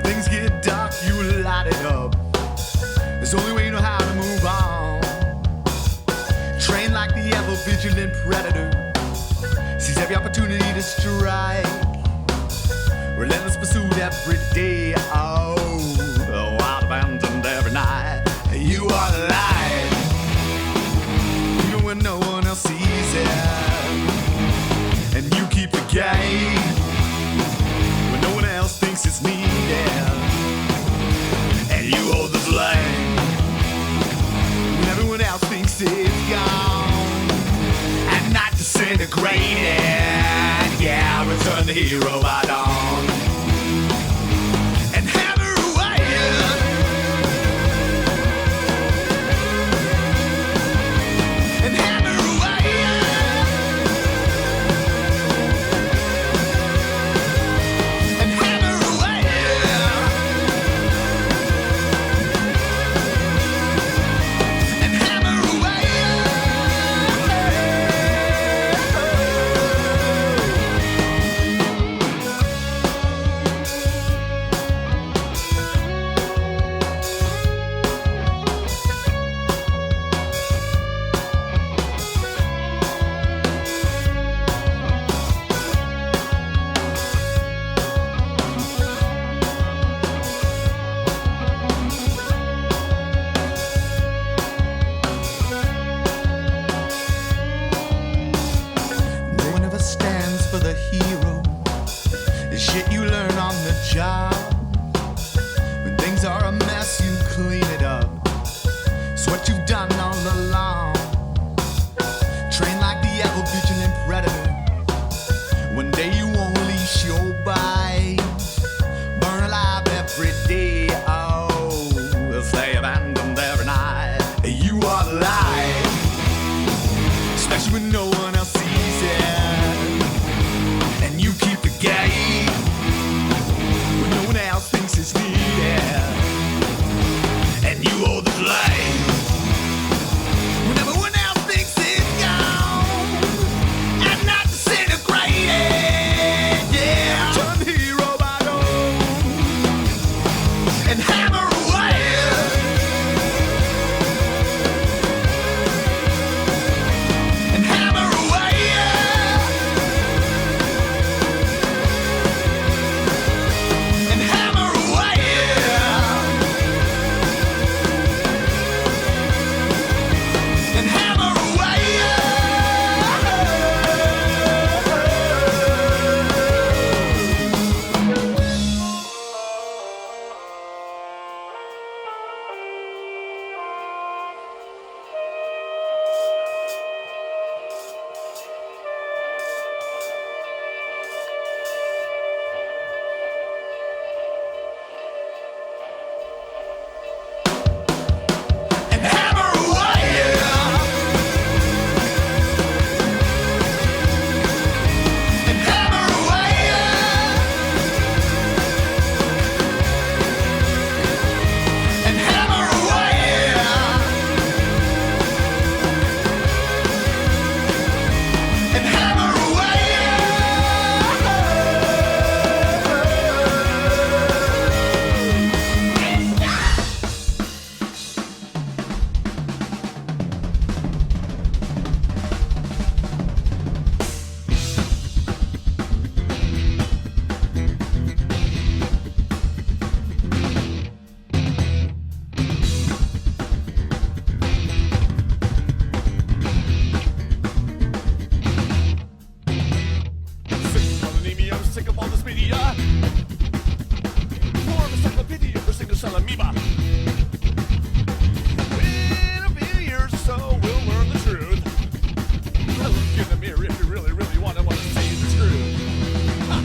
things get dark, you light it up. It's the only way you know how to move on. Trained like the ever-vigilant predator, sees every opportunity to strike. Relentless pursuit every day. Oh, wild abandoned every night. You are alive, even when no one else sees it. And you keep the game when no one else thinks it's needed. And you hold the flame when everyone else thinks it's gone. And not disintegrated. Yeah, return the hero by dawn. And hammer away. And hammer away. And hammer away. And hammer away. No one ever stands for the hero. It's shit you learn on the job. When things are a mess, you clean it up. It's what you've done all along. Trained like the ever-vigilant predator. One day you won't leash your bite. Burn alive every day. Oh, stay abandoned every night. You are alive, especially when no one else sees it. And you keep the game when no one else thinks it's needed. And you hold the flame when everyone else thinks it's gone. And not disintegrated. Yeah, turn the hero by dawn. And hammer away. And hammer away. And hammer away. And hammer away. And hammer away. And hammer away. And hammer away. And hammer away. Sick of anemia, I'm sick of all this media. More of a encyclopedia for single cell amoeba. In a few years or so, we'll learn the truth. Look in the mirror if you really, really want to see the truth. Ha.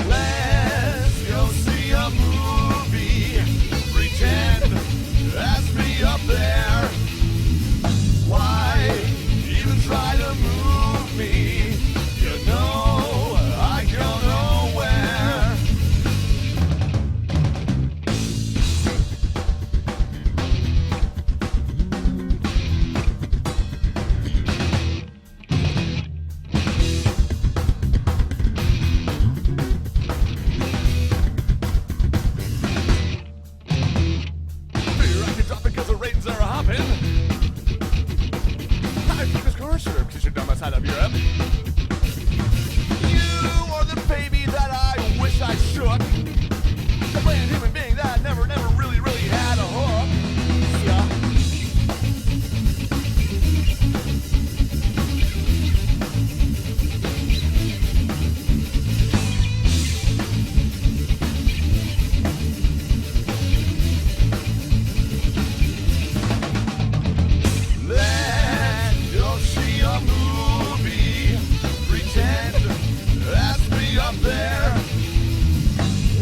Let's go see a movie. up there.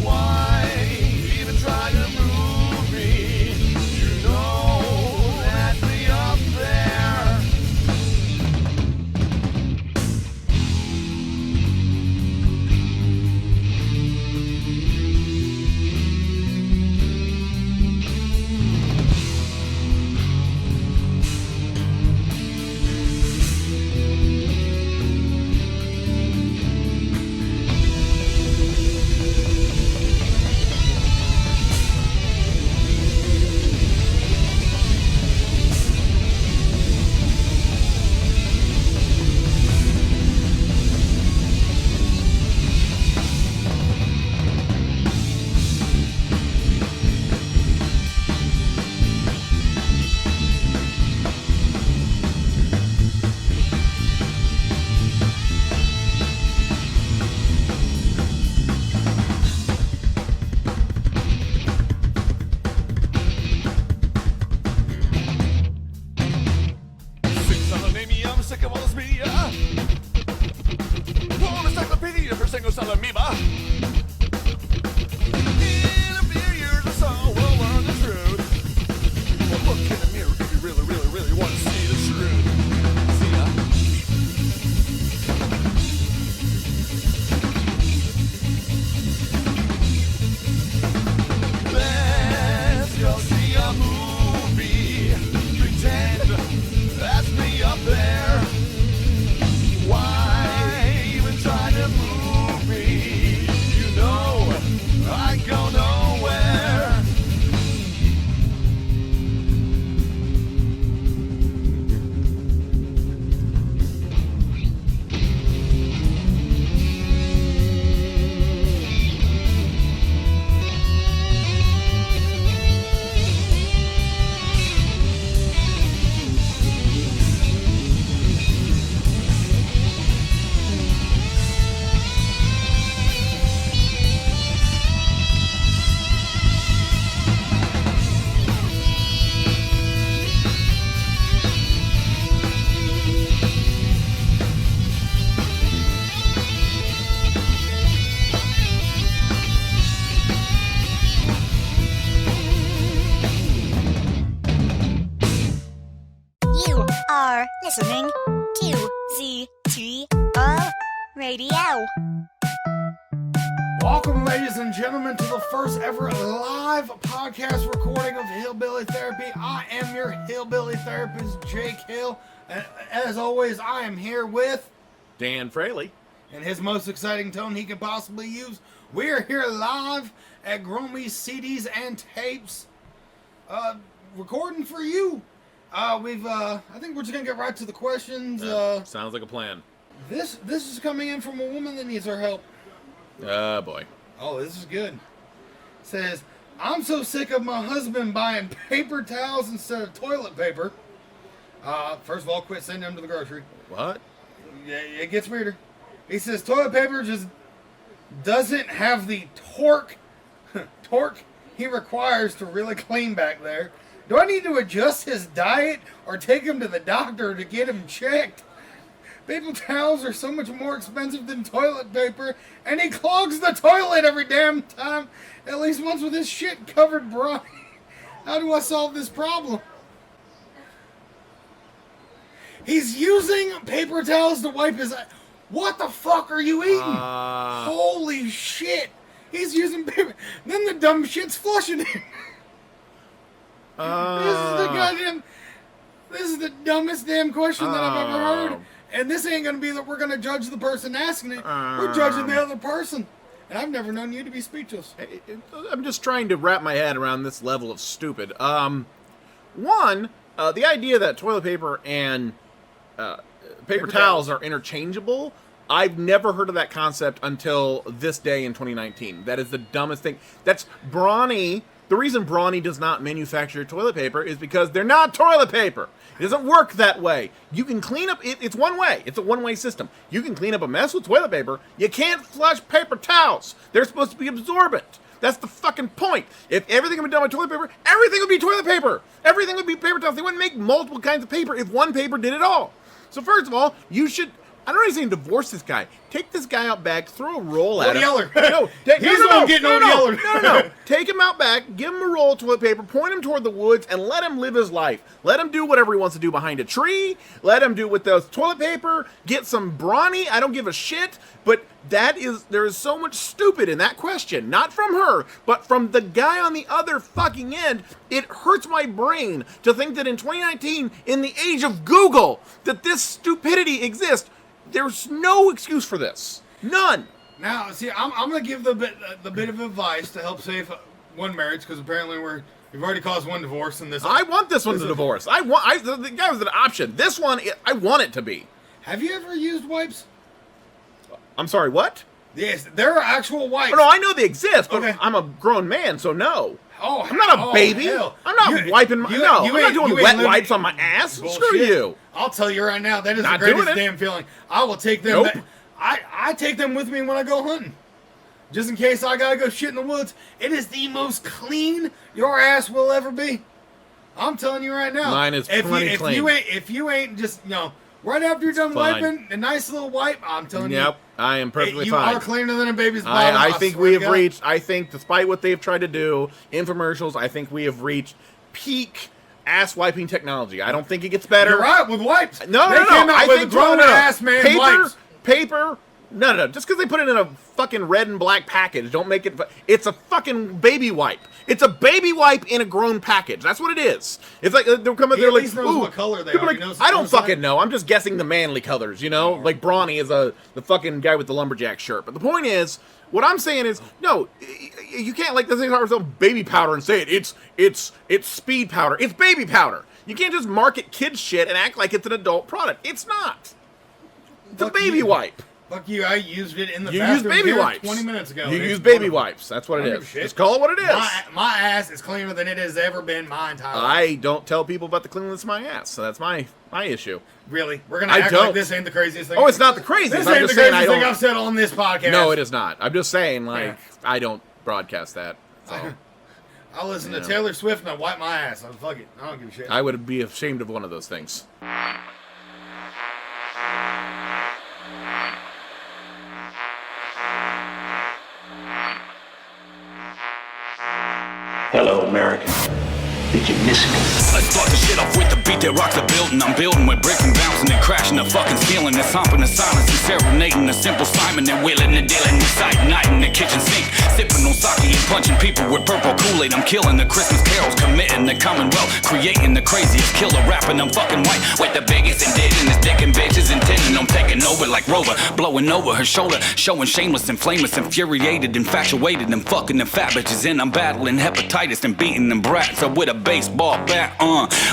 Why even try to move me? You know that's me up there. Listening to ZTO Radio. Welcome, ladies and gentlemen, to the first ever live podcast recording of Hillbilly Therapy. I am your Hillbilly Therapist, Jake Hill. And as always, I am here with Dan Fraley. in his most exciting tone he could possibly use. We are here live at Gromy's CDs and Tapes, recording for you. I think we're just gonna get right to the questions. Sounds like a plan. This is coming in from a woman that needs our help. Boy. Oh, this is good. It says, I'm so sick of my husband buying paper towels instead of toilet paper. First of all, quit sending them to the grocery. What? Yeah, it gets weirder. He says toilet paper just doesn't have the torque he requires to really clean back there. Do I need to adjust his diet or take him to the doctor to get him checked? Paper towels are so much more expensive than toilet paper, and he clogs the toilet every damn time, at least once with his shit-covered brine. How do I solve this problem? He's using paper towels to wipe his... What the fuck are you eating? Holy shit. He's using paper... Then the dumb shit's flushing him. This is the dumbest damn question that I've ever heard. And this ain't gonna be that we're gonna judge the person asking it. We're judging the other person. And I've never known you to be speechless. I'm just trying to wrap my head around this level of stupid. One, the idea that toilet paper and paper towels are interchangeable, I've never heard of that concept until this day in 2019. That is the dumbest thing. That's Brawny. The reason Brawny does not manufacture toilet paper is because they're not toilet paper. It doesn't work that way. You can clean up... It's one way. It's a one-way system. You can clean up a mess with toilet paper. You can't flush paper towels. They're supposed to be absorbent. That's the fucking point. If everything would be done with toilet paper, everything would be toilet paper. Everything would be paper towels. They wouldn't make multiple kinds of paper if one paper did it all. So first of all, you should I don't even divorce this guy. Take this guy out back, throw a roll at him. Yeller. No, Take him out back, give him a roll of toilet paper, point him toward the woods, and let him live his life. Let him do whatever he wants to do behind a tree. Let him do with the toilet paper. Get some brawny. I don't give a shit. But there is so much stupid in that question. Not from her, but from the guy on the other fucking end. It hurts my brain to think that in 2019, in the age of Google, that this stupidity exists. There's no excuse for this. None. Now, see, I'm going to give the bit of advice to help save one marriage, because apparently we've already caused one divorce in this. I want this one to divorce. The guy was an option. This one, I want it to be. Have you ever used wipes? I'm sorry, what? Yes, there are actual wipes. Oh, no, I know they exist, but okay. I'm a grown man, so no. Oh, I'm not a baby. Hell. I'm not wiping my... I'm not doing wet wipes on my ass. Bullshit. Screw you. I'll tell you right now, that is Not the greatest doing it. damn feeling. I will take them. Nope. I take them with me when I go hunting. Just in case I gotta go shit in the woods. It is the most clean your ass will ever be. I'm telling you right now. Mine is plenty clean. If you ain't just, right after you're done fine. wiping, a nice little wipe, I'm telling you. Yep, I am perfectly you fine. You are cleaner than a baby's bottom. I think we have reached, despite what they've tried to do, infomercials, I think we have reached peak ass wiping technology. I don't think it gets better. You're right, with wipes. No. They came out with grown-ass man wipes. Paper. No. Just because they put it in a fucking red and black package, don't make it... It's a fucking baby wipe. It's a baby wipe in a grown package. That's what it is. It's like, they'll come up there like... knows what color they are. Like, I don't fucking know. I'm just guessing the manly colors, Like Brawny is the fucking guy with the lumberjack shirt. But the point is, what I'm saying is, no, you can't like this thing called baby powder and say it's speed powder. It's baby powder. You can't just market kids shit and act like it's an adult product. It's not. It's a baby wipe. Fuck you, I used it in the bathroom. You use baby wipes 20 minutes ago. You use baby wipes. That's what it is. Just call it what it is. My ass is cleaner than it has ever been my entire life. I don't tell people about the cleanliness of my ass, so that's my issue. Really? We're going to act like this ain't the craziest thing? Oh, it's not the craziest. This ain't the craziest thing I've said on this podcast. No, it is not. I'm just saying, I don't broadcast that. So. I'll listen to Taylor Swift and I wipe my ass. Fuck it. I don't give a shit. I would be ashamed of one of those things. Hello, America. Did you miss me? I start the shit off with the beat that rocks the building. I'm building with bricks and bouncing and crashing the fucking ceiling. It's humping the silence and serenading the simple Simon and wheeling and dealing inside night in the kitchen sink. Sipping on sake and punching people with purple Kool-Aid. I'm killing the Christmas carols, committing the Commonwealth, creating the craziest killer, rapping I'm fucking white with the biggest and dead in his dick and bitches intending I'm taking over like Rover, blowing over her shoulder, showing shameless and flameless, infuriated, infatuated, and fucking the fat bitches. And I'm battling hepatitis and beating them brats up with a baseball bat.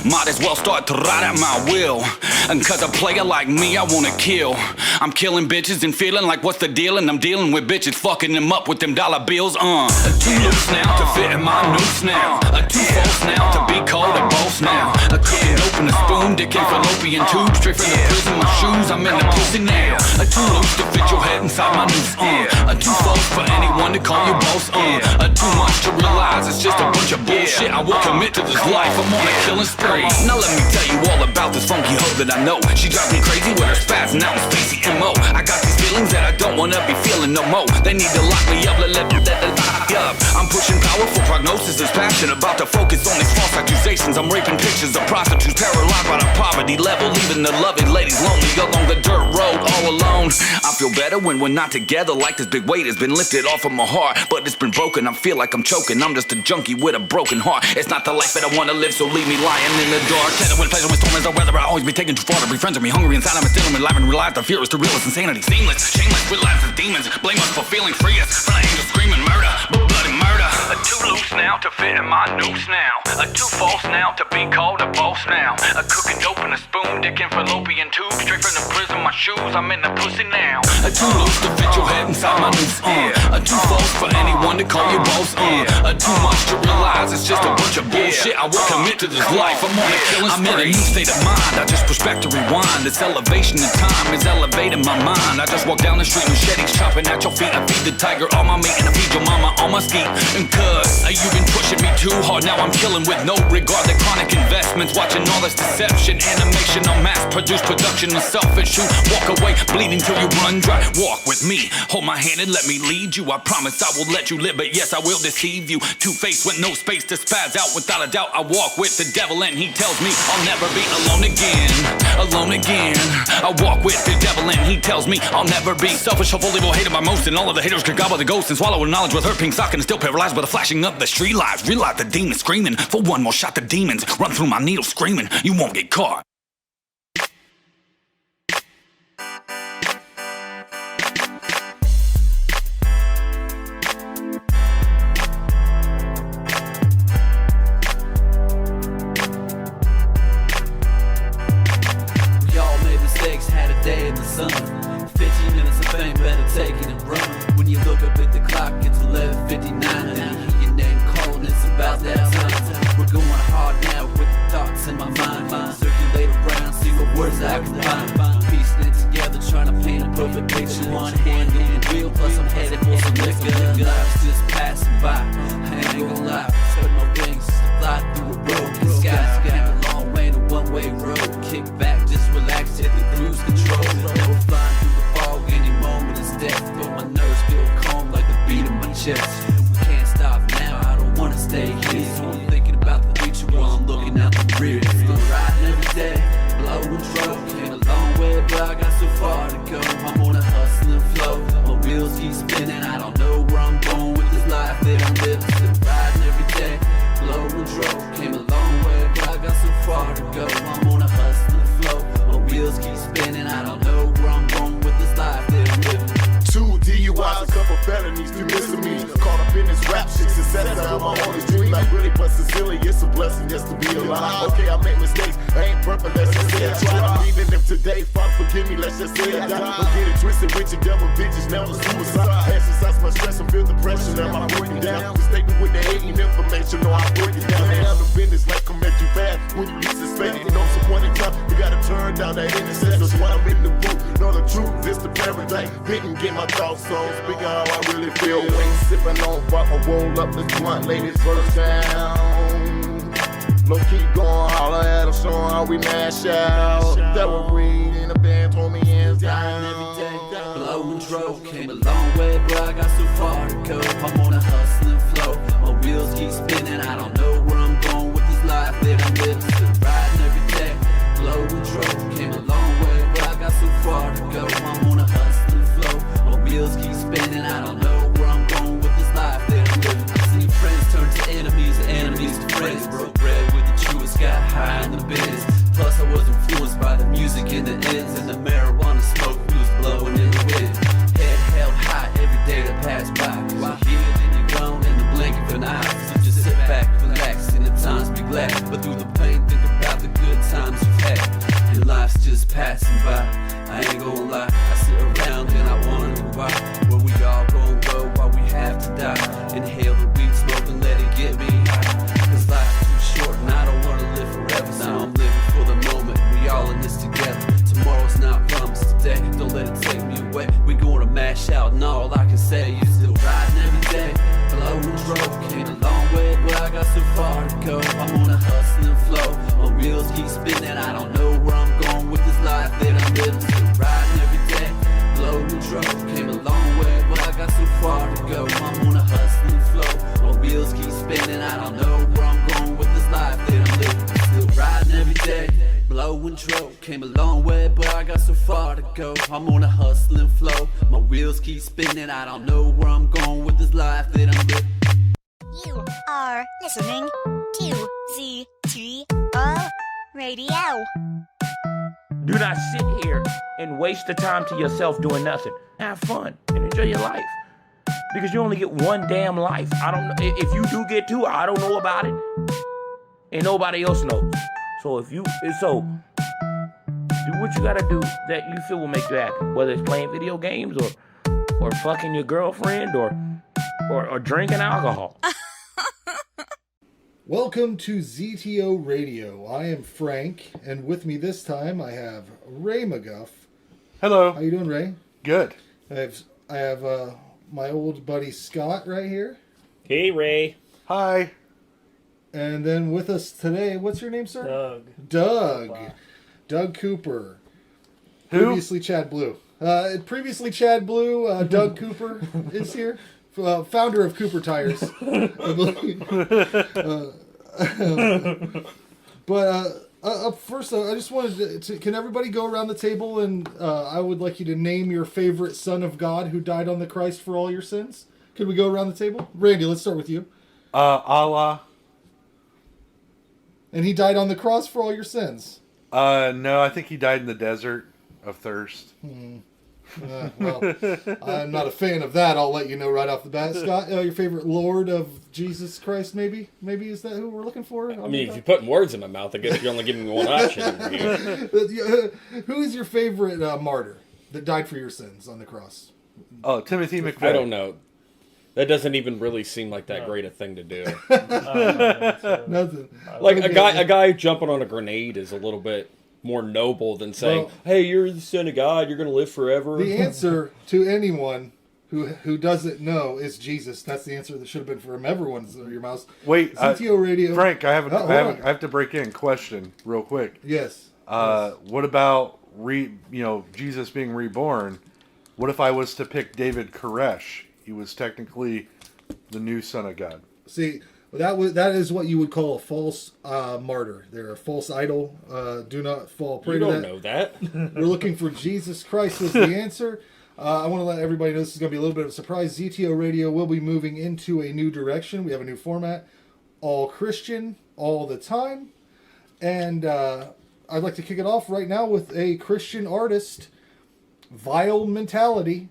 Might as well start to ride at my will. And cause a player like me, I wanna kill. I'm killing bitches and feeling like what's the deal? And I'm dealing with bitches, fucking them up with them dollar bills. Too loose now to fit in my noose now. Too false now to be called a boss now. Cooking open a spoon, dick and fallopian tube. Straight from the prison, my shoes, I'm in the pussy now. Too loose to fit your head inside my noose. Too false for anyone to call you boss. Too much to realize it's just a bunch of bullshit. I will commit to this life, I'm on a killing spree. Now let me tell you all about this funky hoe that I know. She drives me crazy with her spazzing out and spacey MO. I got these feelings that I don't wanna be feeling no more. They need to lock me up, let up. I'm pushing powerful prognosis, is passion about to focus on these false accusations. I'm raping pictures of prostitutes paralyzed by the poverty level, leaving the lovely ladies lonely along the dirt road all alone. I feel better when we're not together, like this big weight has been lifted off of my heart, but it's been broken. I feel like I'm choking. I'm just a junkie with a broken heart. It's not the life that I wanna live, so leave me lying in the dark. Tether with pleasure, with storm as the weather. I always be taken too far to be friends with me. Hungry inside, I'm still alive and realize the fear is the realest insanity. Seamless, shameless, with lives of demons. Blame us for feeling free us. From the angels screaming murder, but bloody murder. Too loose now to fit in my noose now. Too false now to be called a boss now. Cooking dope in a spoon, dick and fallopian tube. Straight from the prison, my shoes, I'm in the pussy now. Too loose to fit your head inside my noose. Too false for anyone to call you boss. Too much to realize it's just a bunch of bullshit. shit, I will commit to this life. I'm on a killing spree. I'm in a new state of mind, I just push back to rewind. This elevation in time is elevating my mind. I just walk down the street, machetes chopping at your feet. I feed the tiger all my meat and I feed your mama on my skeet. And cuz you've been pushing me too hard, now I'm killing with no regard. The chronic investments, watching all this deception, animation on mass produced production of selfish. You walk away bleeding till you run dry. Walk with me, hold my hand and let me lead you. I promise I will let you live, but yes, I will deceive you. Two-faced with no space to spaz out. Without a doubt, I walk with the devil and he tells me I'll never be alone again. Alone again. I walk with the devil and he tells me I'll never be selfish, hopeful, evil, hated by most. And all of the haters could gobble the ghost and swallow knowledge with her pink sock and still paralyzed by the flashing of the street lights. Realize the demons screaming for one more shot. The demons run through my needle screaming you won't get caught. Had a day in the sun, 15 minutes of fame, better take it and run. When you look up at the clock, it's 11:59 and you hear your name calling, it's about that time. We're going hard now with the thoughts in my mind. Circulate around, see what words I can find. Piecing it together, trying to paint a perfect picture. One hand on the wheel, plus I'm headed for some liquor. Life's just passing by, I ain't gonna lie. Spread my wings just to fly through a broken sky. Came a long way to one-way road. Kick back, just relax, hit the cruise control. Now we're flying through the fog, any moment is death. But my nerves feel calm like the beat of my chest. We can't stop now, I don't wanna stay here. So I'm thinking about the future while I'm looking out the rear. Still riding every day, blow and throw. Came a long way, but I got so far to go. I'm on a hustle and flow, my wheels keep spinning. I don't know where I'm going with this life that I'm living. Still riding every day, blow and throw. Came a long way, but I got so far to go. I'm on a hustle and flow, my wheels keep spinning. I don't know where I'm going with this life that I'm living. 2 DUIs, a couple felonies, few misdemeanors. Caught up in this rap shit, success out of my only dream. Like really, but sincerely, it's a blessing just to be alive. Okay, I make mistakes, I ain't perfect, let's just say I try. Even if today, Father forgive me, let's just say I die. Don't get it twisted with your devil bitches, never suicide. Exercise my stress and feel the pressure, now I'm breaking down. Mistake me with the hating information, no, I'm breaking down. They have the business like come at you fast when you least expect it. You know, some point in time, you gotta turn down that innocence. That's why I'm in the booth, know the truth, this the paradise. Didn't get my thoughts on, speaking how I really feel. Wings sipping on rock, I roll up this blunt, ladies first down. Low key going holler at us, showing how we mash out. Thorobreed in the band told me hands down. Every day, blow and drove. Came a long way, but I got so far to go. I'm on a hustle and flow, my wheels keep spinning. I don't know where I'm going with this life that I'm living. Still riding every day, blow and drove. Came a long way, but I got so far to go. I'm on a hustle and flow, my wheels keep spinning. I don't know where I'm going with this life that I'm living. See friends turn to enemies, and enemies to friends. Broke bread with the truest, got high in the biz. Plus I was influenced by the music in the ends, and the marijuana smoke was blowing in the wind. Head held high every day that passed by. While here, then you're gone in the blink of an eye. So just sit back, relax, and at times be glad. But through the pain, think about the good times you've had. And life's just passing by, I ain't gonna lie. I sit around and I wonder why. Where we all gon' go while we have to die. Inhale the weed smoke and let it get me high. Cause life's too short and I don't wanna live forever. So I'm living for the moment, we all in this together. Tomorrow's not promised today, don't let it take me away. We gonna mash out and all I can say is still riding every day. Blow and drove, came a long way, but I got so far to go. I'm on a hustle and flow, my wheels keep spinning. I don't know where I'm going with this life that I'm living. Still riding every day, blow and drove. Came a long way, but I got so far to go. I'm on a hustle and flow, my wheels keep spinning. I don't know where I'm going with this life that I'm living. Still riding every day, blow and drove. Came a long way, but I got so far to go. I'm on a hustle and flow, my wheels keep spinning. I don't know where I'm going with this life that I'm living. You are listening to ZTO Radio. Do not sit here and waste the time to yourself doing nothing. Have fun and enjoy your life. Because you only get one damn life. I don't know if you do get two, I don't know about it. And nobody else knows. So do what you gotta do that you feel will make you happy. Whether it's playing video games or fucking your girlfriend or drinking alcohol. Welcome to ZTO Radio. I am Frank, and with me this time I have Ray McGuff. Hello. How you doing, Ray? Good. I have my old buddy Scott right here. Hey, Ray. Hi. And then with us today, what's your name, sir? Doug. Doug Cooper. Who? Previously Chad Blue. Doug Cooper is here. Founder of Cooper Tires. Up first, I just wanted to, can everybody go around the table and I would like you to name your favorite son of God who died on the Christ for all your sins? Could we go around the table? Randy, let's start with you. Allah. And he died on the cross for all your sins? No, I think he died in the desert of thirst. Well, I'm not a fan of that. I'll let you know right off the bat. Scott, your favorite Lord of Jesus Christ, maybe? Maybe is that who we're looking for? I mean, if you're putting words in my mouth, I guess you're only giving me one option here. Who is your favorite martyr that died for your sins on the cross? Oh, Timothy McVeigh. I don't know. That doesn't even really seem like that great a thing to do. Nothing. Like a guy jumping on a grenade is a little bit more noble than saying, "Hey, you're the son of God. You're going to live forever." The answer to anyone who doesn't know is Jesus. That's the answer that should have been from everyone's your mouth. Wait, ZTO Radio. Frank, I have to break in. Question, real quick. Yes. What about Jesus being reborn? What if I was to pick David Koresh? He was technically the new son of God. See, that is what you would call a false martyr. They're a false idol. Do not fall prey to that. You don't know that. We're looking for Jesus Christ as the answer. I want to let everybody know this is going to be a little bit of a surprise. ZTO Radio will be moving into a new direction. We have a new format. All Christian, all the time. And I'd like to kick it off right now with a Christian artist, Vile Mentality.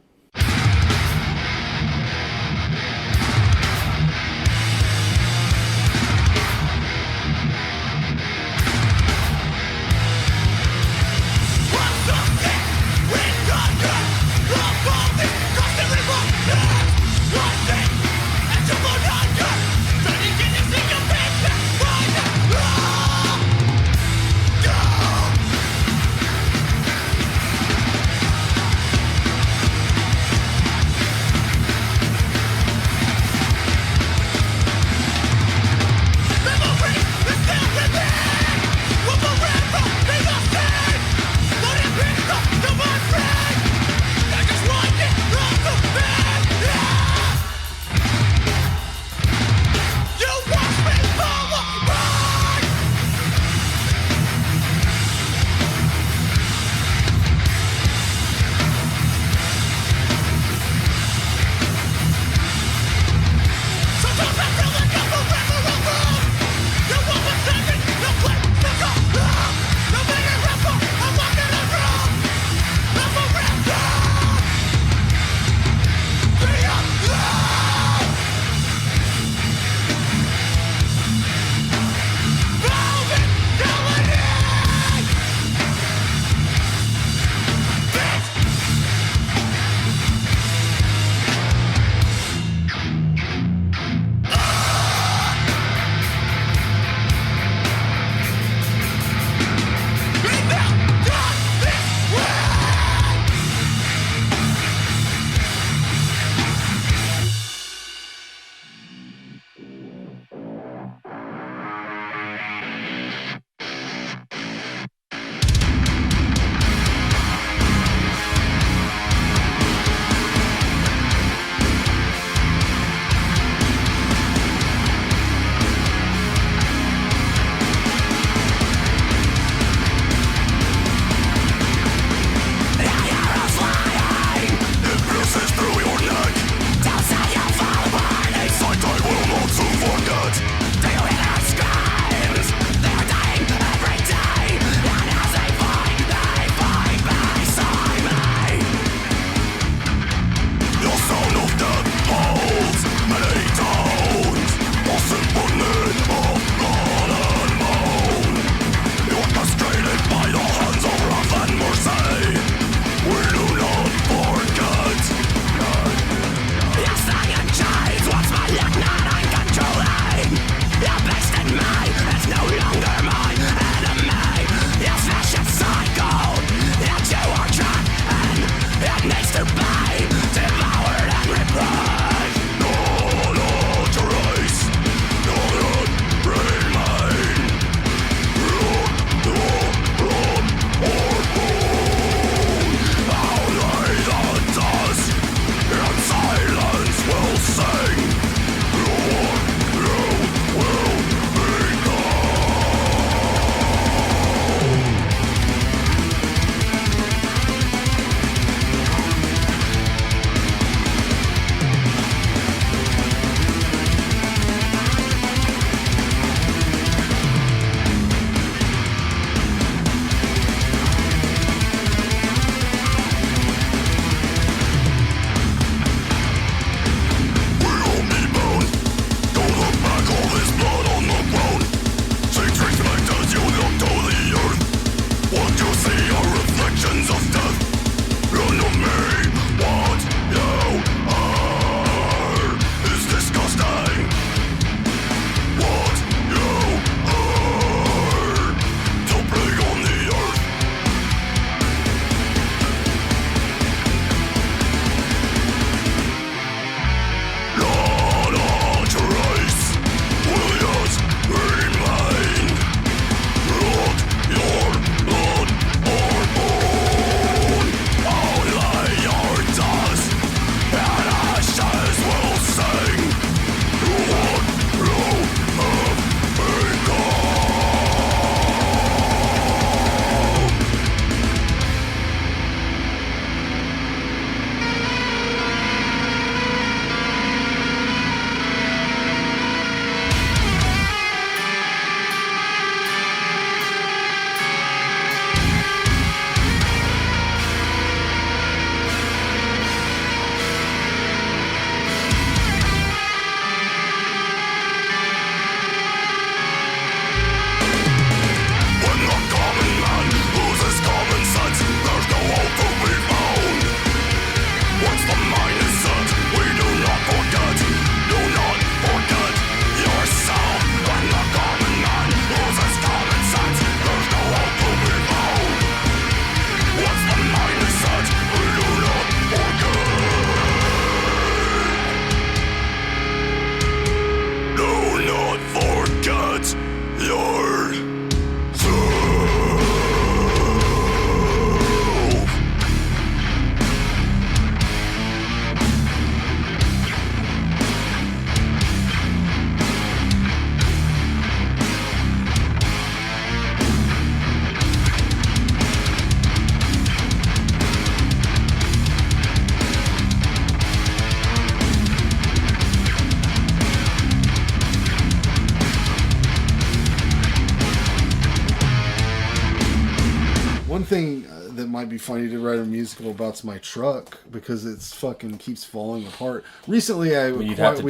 thing that might be funny to write a musical about's my truck because it's fucking keeps falling apart. Recently, you'd have to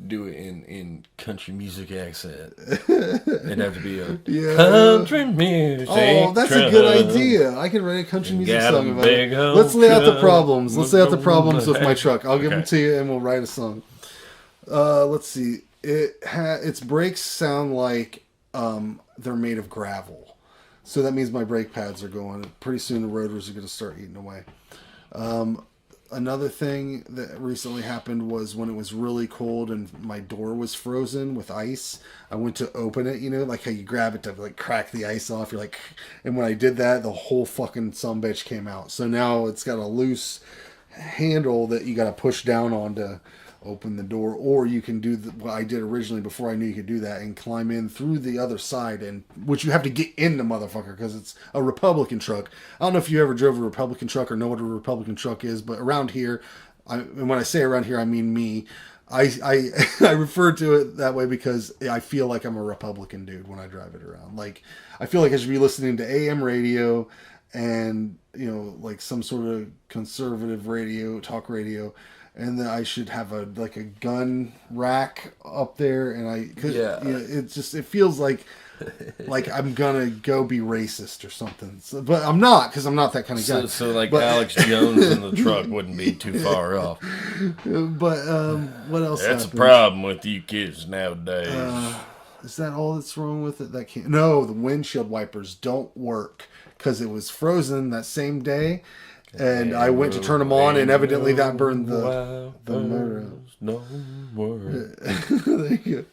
do it in country music accent. It'd have to be a country music. Oh, that's a good idea. I could write a country music song about it. Let's lay out the problems. Let's lay out the problems with my truck. I'll give them to you, and we'll write a song. Let's see. Its brakes sound like they're made of gravel. So that means my brake pads are going. Pretty soon the rotors are going to start eating away. Another thing that recently happened was when it was really cold and my door was frozen with ice. I went to open it, like how you grab it to like crack the ice off. You're like, and when I did that, the whole fucking sumbitch came out. So now it's got a loose handle that you got to push down on to open the door, or you can do what I did originally before I knew you could do that and climb in through the other side, and which you have to get in the motherfucker because it's a Republican truck. I don't know if you ever drove a Republican truck or know what a Republican truck is, but around here, and when I say around here, I mean me. I refer to it that way because I feel like I'm a Republican dude when I drive it around. Like I feel like I should be listening to AM radio and like some sort of conservative radio, talk radio. And then I should have a gun rack up there, and it feels like I'm gonna go be racist or something. So, but I'm not, because I'm not that kind of guy. So Alex Jones in the truck wouldn't be too far off. But what else? That's a problem with you kids nowadays. Is that all that's wrong with it? No, the windshield wipers don't work because it was frozen that same day. And I went to turn them on, and evidently that burned the motor. No more. There you go.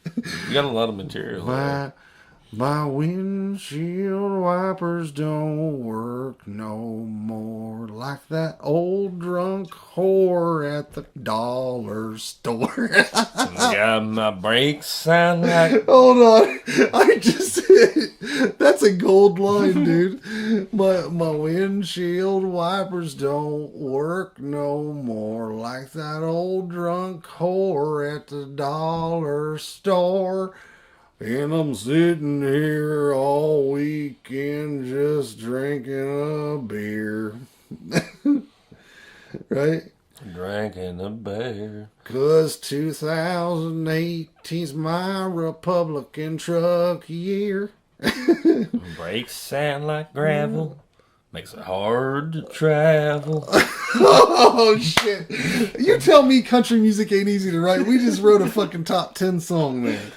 You got a lot of material. My windshield wipers don't work no more, like that old drunk whore at the dollar store. Got my brakes sound like... Hold on. That's a gold line, dude. My windshield wipers don't work no more, like that old drunk whore at the dollar store. And I'm sitting here all weekend just drinking a beer. Right? Drinking a beer. 'Cause 2018's my Republican truck year. Brakes sound like gravel. Makes it hard to travel. Oh, shit. You tell me country music ain't easy to write. We just wrote a fucking top 10 song, man.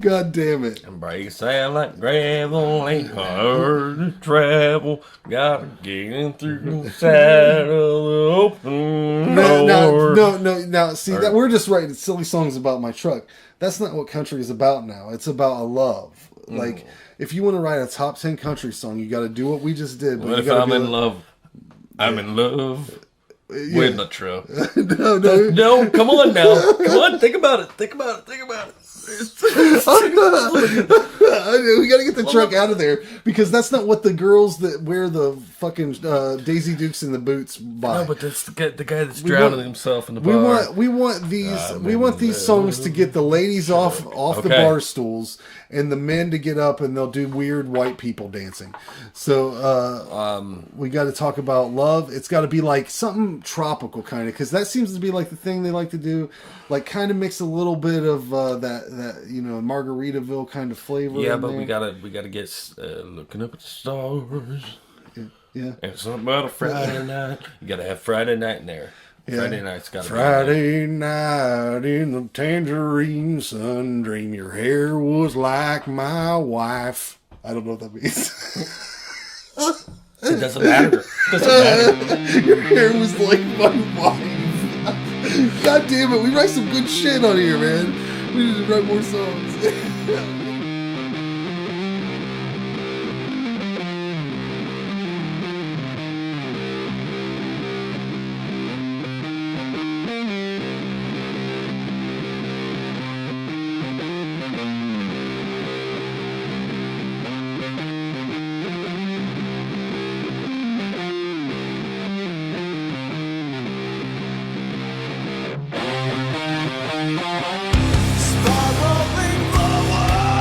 God damn it. And brakes sound like gravel, ain't hard to travel. Gotta get in through the side of the open door. No, see, that we're just writing silly songs about my truck. That's not what country is about now. It's about a love. Like, if you want to write a top 10 country song, you got to do what we just did. What if I'm in love? I'm in love with the truck. No, come on now. Come on, think about it. We gotta get the truck out of there because that's not what the girls that wear the fucking Daisy Dukes in the boots buy. No, but that's the guy that's drowning himself in the bar. We want these songs to get the ladies off the bar stools and the men to get up and they'll do weird white people dancing. So we got to talk about love. It's got to be like something tropical kind of, because that seems to be like the thing they like to do, like kind of mix a little bit of that Margaritaville kind of flavor. Yeah, but we gotta get looking up at the stars. Yeah. And something about a Friday night. You gotta have Friday night in there. Yeah. Friday night's gotta Friday night in the tangerine sun, dream your hair was like my wife. I don't know what that means. It doesn't matter. Your hair was like my wife. God damn it, we write some good shit on here, man. We need to write more songs. Spiraling forward.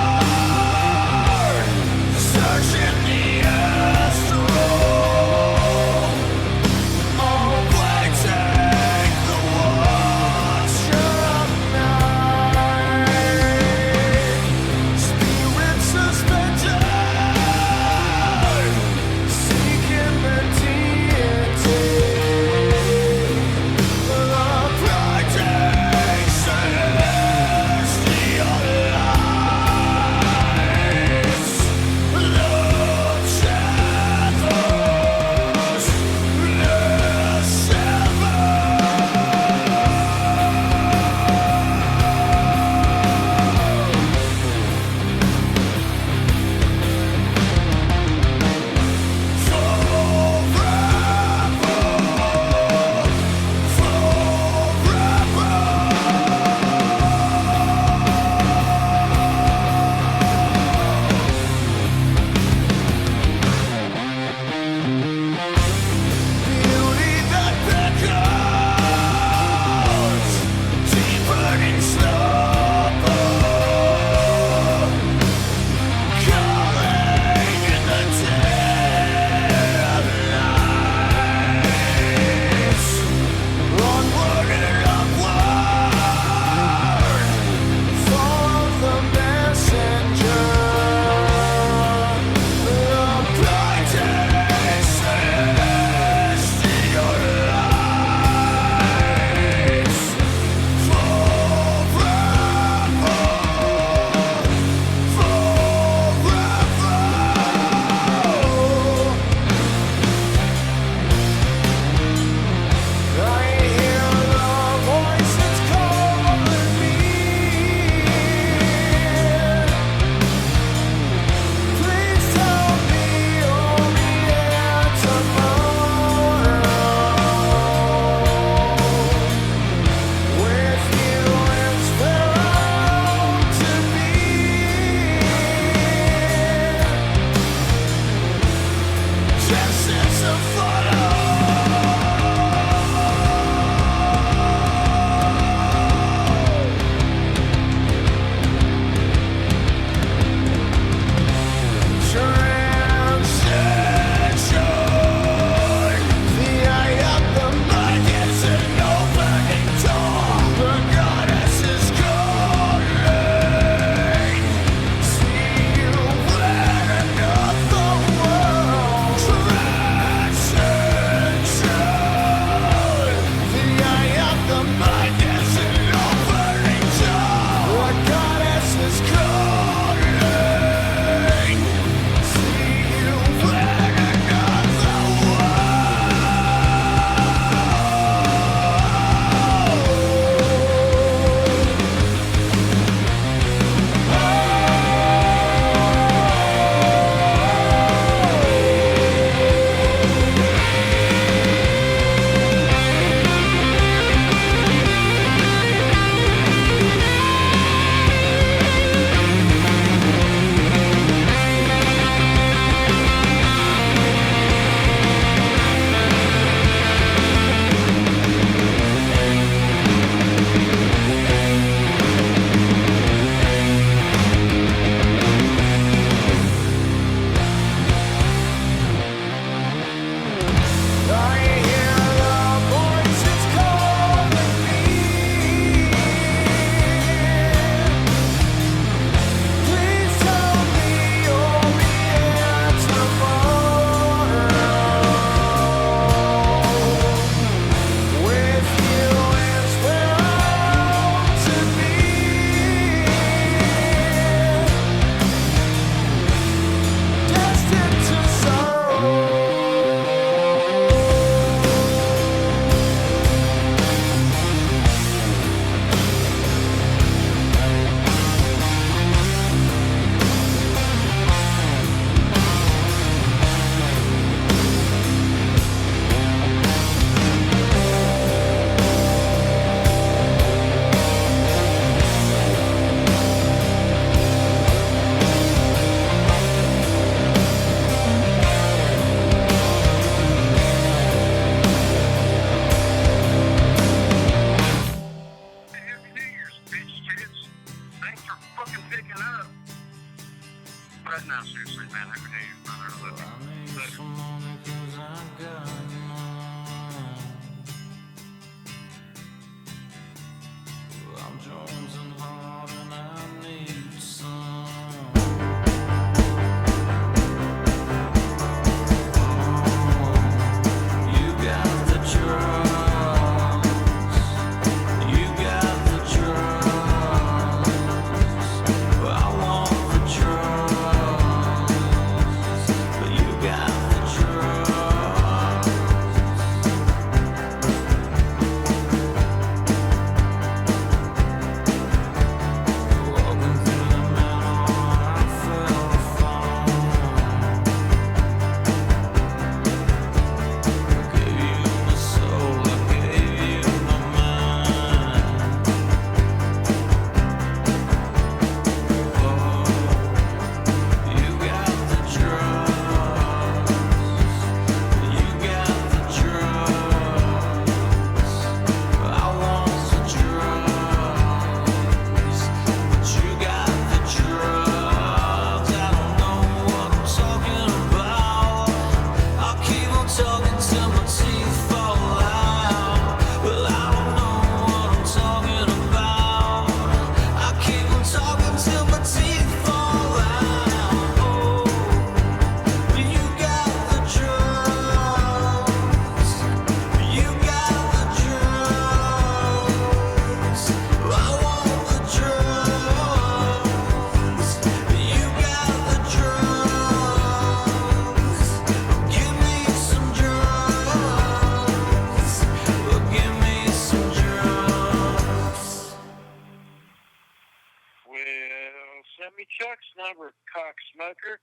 number, cock smoker.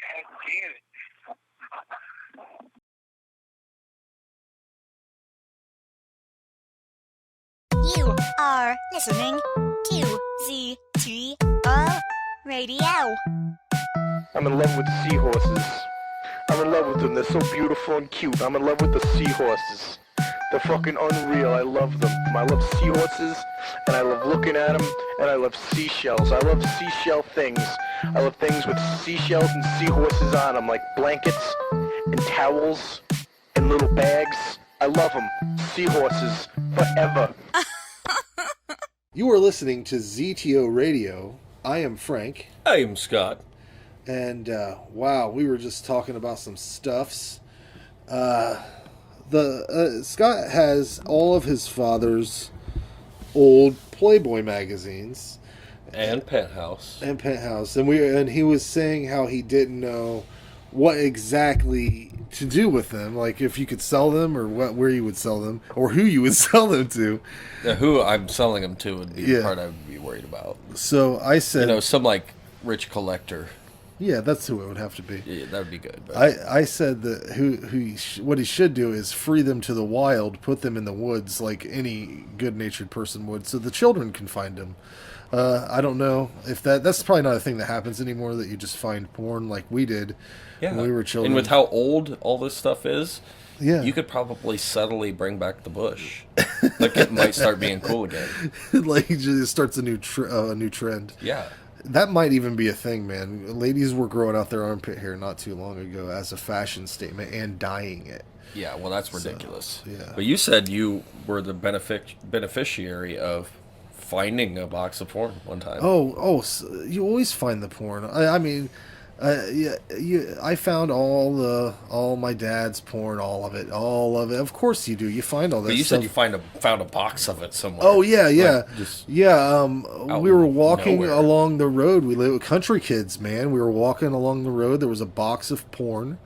God damn it. You are listening to ZTO Radio. I'm in love with seahorses. I'm in love with them. They're so beautiful and cute. I'm in love with the seahorses. They're fucking unreal. I love them. I love seahorses, and I love looking at them, and I love seashells. I love seashell things. I love things with seashells and seahorses on them, like blankets and towels and little bags. I love them. Seahorses. Forever. You are listening to ZTO Radio. I am Frank. I am Scott. And, wow, we were just talking about some stuffs. Scott has all of his father's old Playboy magazines and Penthouse, and he was saying how he didn't know what exactly to do with them, like if you could sell them or where you would sell them or who you would sell them to. Who I'm selling them to would be the part I would be worried about. So I said, some like rich collector. Yeah, that's who it would have to be. Yeah, that would be good. But I said that what he should do is free them to the wild, put them in the woods like any good-natured person would, so the children can find them. I don't know if that's probably not a thing that happens anymore, that you just find porn like we did when we were children. And with how old all this stuff is, yeah, you could probably subtly bring back the bush. Like it might start being cool again. Like it just starts a new trend. Yeah. That might even be a thing, man. Ladies were growing out their armpit hair not too long ago as a fashion statement and dyeing it. Yeah, well, that's ridiculous. So, yeah. But you said you were the beneficiary of finding a box of porn one time. So you always find the porn. I found all my dad's porn, all of it. Of course you do. You find all that. But you stuff. said you found a box of it somewhere. Oh yeah. Like, we were walking nowhere. along the road. We live country kids, man. We were walking along the road. There was a box of porn,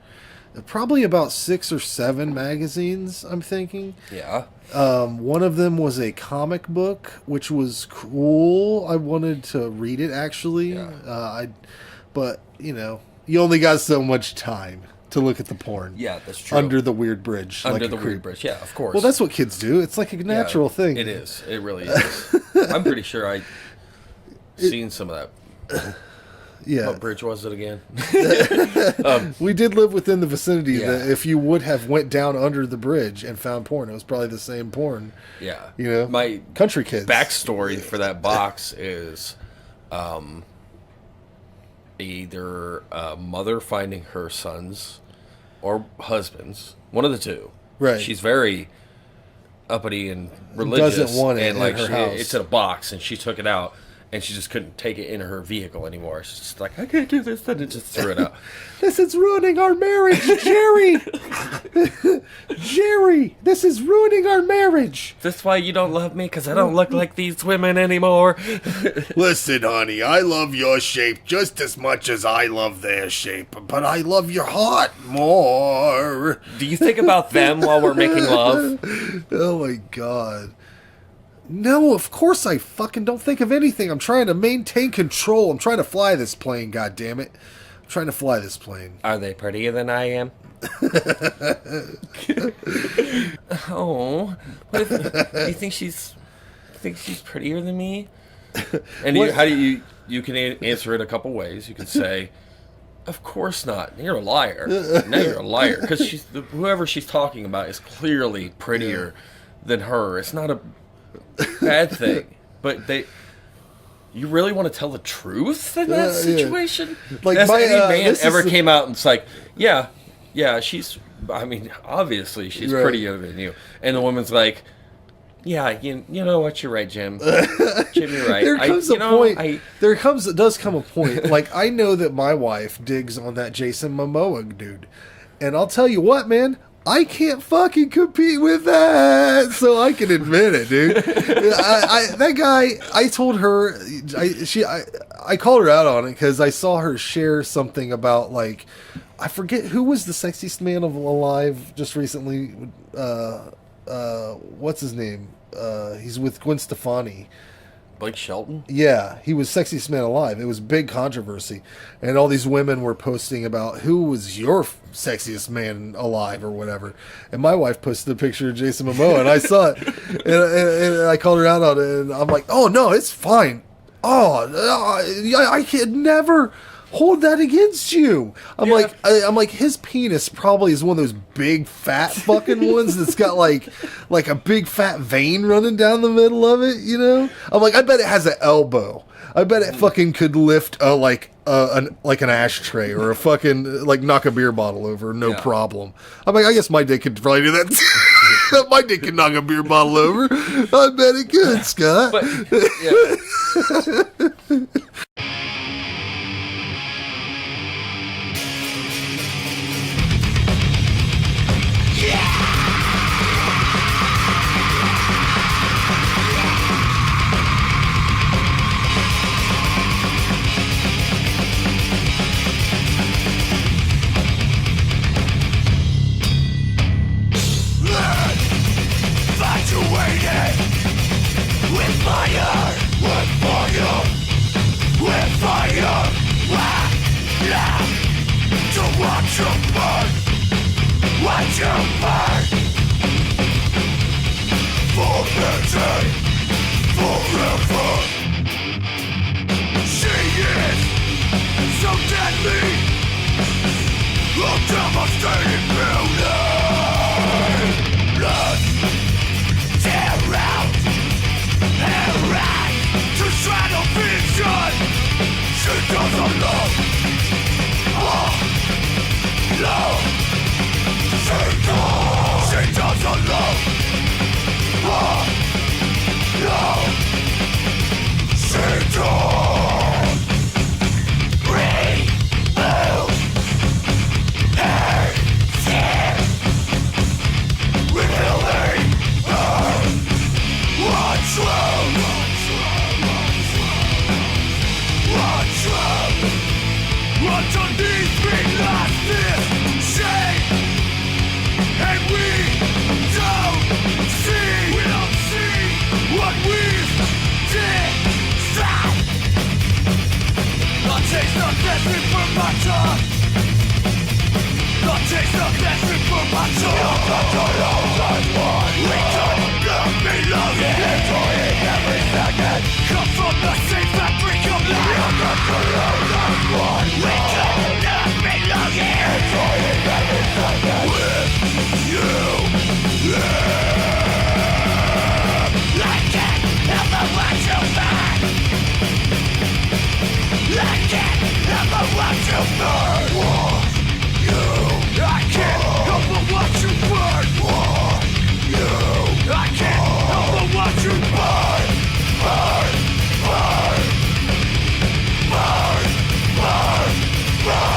probably about 6 or 7 magazines, I'm thinking. Yeah. One of them was a comic book, which was cool. I wanted to read it actually. Yeah. But you only got so much time to look at the porn. Yeah, that's true. Under the weird bridge. Under the weird bridge, yeah, of course. Well, that's what kids do. It's like a natural thing. It is. It really is. I'm pretty sure I seen some of that. Yeah. What bridge was it again? We did live within the vicinity Yeah. that if you would have went down under the bridge and found porn, it was probably the same porn. Yeah. My country kids. Backstory for that box is either a mother finding her sons or husbands, one of the two. Right. She's very uppity and religious. Doesn't want it and like in her house. It's in a box, and she took it out, and she just couldn't take it in her vehicle anymore. She's just like, I can't do this, then it just threw it out. This is ruining our marriage, Jerry! Jerry, this is ruining our marriage! That's why you don't love me, because I don't look like these women anymore. Listen, honey, I love your shape just as much as I love their shape, but I love your heart more. Do you think about them while we're making love? Oh my god. No, of course I fucking don't think of anything. I'm trying to maintain control. I'm trying to fly this plane, goddammit. I'm trying to fly this plane. Are they prettier than I am? Oh, what if, do you think she's prettier than me? And how do you can answer it a couple ways. You can say, of course not. You're a liar. Now you're a liar, because whoever she's talking about is clearly prettier than her. It's not a bad thing, but you really want to tell the truth in that situation? Like, has any man ever came out and it's like, yeah, she's, I mean, obviously she's prettier than you, and the woman's like, yeah, you know what, you're right, Jim. Jim, you're right. There comes a point. It does come a point. Like, I know that my wife digs on that Jason Momoa dude, and I'll tell you what, man. I can't fucking compete with that, so I can admit it, dude. That guy, I told her, I called her out on it because I saw her share something about, like, I forget who was the sexiest man alive just recently. What's his name? He's with Gwen Stefani. Blake Shelton? Yeah, he was sexiest man alive. It was big controversy, and all these women were posting about who was your sexiest man alive or whatever. And my wife posted a picture of Jason Momoa, and I saw it, and I called her out on it, and I'm like, "Oh no, it's fine. I can never hold that against you." I'm like, his penis probably is one of those big fat fucking ones that's got like a big fat vein running down the middle of it, you know? I'm like, I bet it has an elbow. I bet it fucking could lift an ashtray or a fucking like knock a beer bottle over, no problem. I'm like, I guess my dick could probably do that. My dick could knock a beer bottle over. I bet it could, Scott. But, you burn? What you burn? Forbidden forever. She is so deadly, a devastating beauty. Blood tear out her eyes to shadow vision. She doesn't love. Love. She doesn't love. Love. She does. Remove her skin. Revealing her. What's wrong? What's wrong? What's underneath me lost this shame? And we don't see what we've decided. The taste of destiny for my tongue. The taste of destiny for my tongue. We don't love me loving. Enjoying every second. Come from the same fabric of life. We don't love me loving. Enjoying every second. With you, I can't help but watch you burn. I can't help but watch you burn. I can't help but watch you burn. I can't help but watch you burn. Burn, burn, burn, burn, burn.